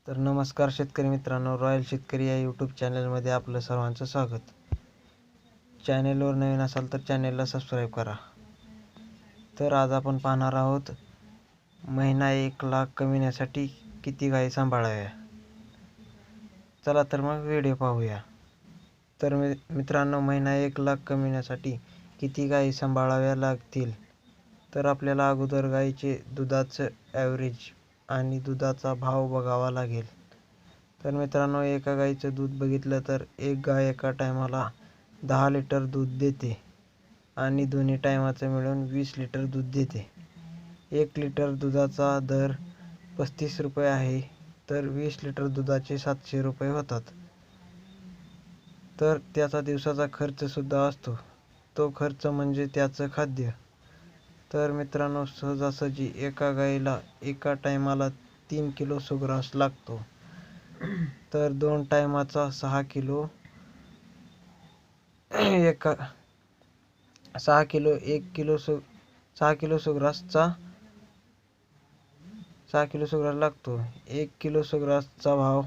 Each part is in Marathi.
तर नमस्कार शेतकरी मित्रांनो, रॉयल शेतकरी या यूट्यूब चॅनलमध्ये आपलं सर्वांचं स्वागत. चॅनेलवर नवीन असाल तर चॅनेलला सबस्क्राईब करा. तर आज आपण पाहणार आहोत महिना 1 लाख कमविण्यासाठी किती गायी सांभाळाव्या. चला तर मग व्हिडिओ पाहूया. तर मित्रांनो, महिना 1 लाख कमविण्यासाठी किती गायी सांभाळाव्या लागतील. तर आपल्याला अगोदर गायीचे दुधाचं ॲव्हरेज आणि दुधाचा भाव बघावा लागेल. तर मित्रांनो, एका गाईचं दूध बघितलं तर एक गाय एका टायमाला 10 लिटर दूध देते आणि दोन्ही टायमाचं मिळून 20 लिटर दूध देते. 1 लिटर दुधाचा दर 35 रुपये आहे, तर 20 लिटर दुधाचे 700 रुपये होतात. तर त्याचा दिवसाचा खर्चसुद्धा असतो. तो खर्च म्हणजे त्याचं खाद्य. तर मित्रांनो, सहजासहजी एका गाईला एका टायमाला 3 किलो सुग्रास लागतो. तर 2 टायमाचा 6 किलो 1 किलो सुग्रासचा 6 किलो सुग्रास लागतो. 1 किलो सुग्रासचा भाव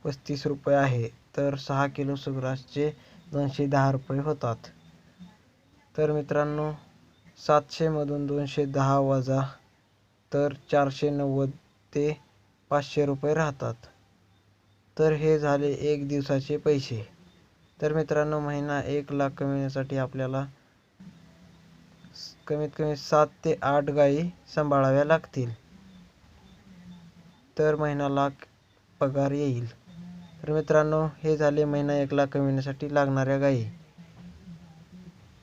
35 रुपये आहे, तर 6 किलो सुग्रासचे 210 रुपये होतात. तर मित्रांनो, 700 मधून 210 वजा तर 490 ते 500 रुपये राहतात. तर हे झाले एक दिवसाचे पैसे. तर मित्रांनो, महिना 1 लाख कमविण्यासाठी आपल्याला कमीत कमी 7 ते 8 गायी सांभाळाव्या लागतील. तर महिना लाख पगार येईल. तर मित्रांनो, हे झाले महिना 1 लाख कमविण्यासाठी लागणाऱ्या गायी.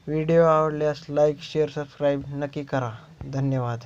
व्हिडिओ आवडल्यास लाईक, शेअर, सबस्क्राईब नक्की करा. धन्यवाद.